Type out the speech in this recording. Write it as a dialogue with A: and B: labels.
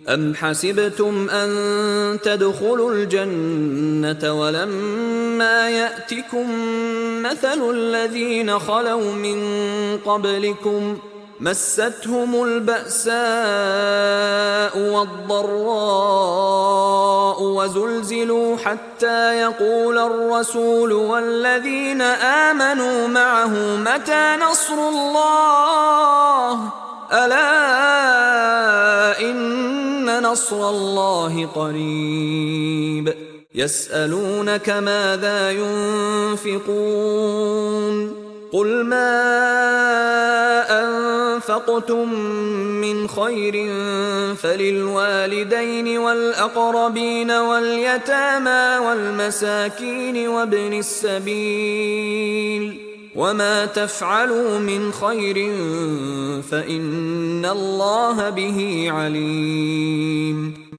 A: أم حسبتم أن تدخلوا الجنة ولما يأتكم مثل الذين خلوا من قبلكم مستهم البأساء والضراء وزلزلوا حتى يقول الرسول والذين آمنوا معه متى نصر الله ألا إن نصر الله قريب يسألونك ماذا ينفقون قل ما أنفقتم من خير فللوالدين والأقربين واليتامى والمساكين وابن السبيل وما تفعلوا من خير فإن الله به عليم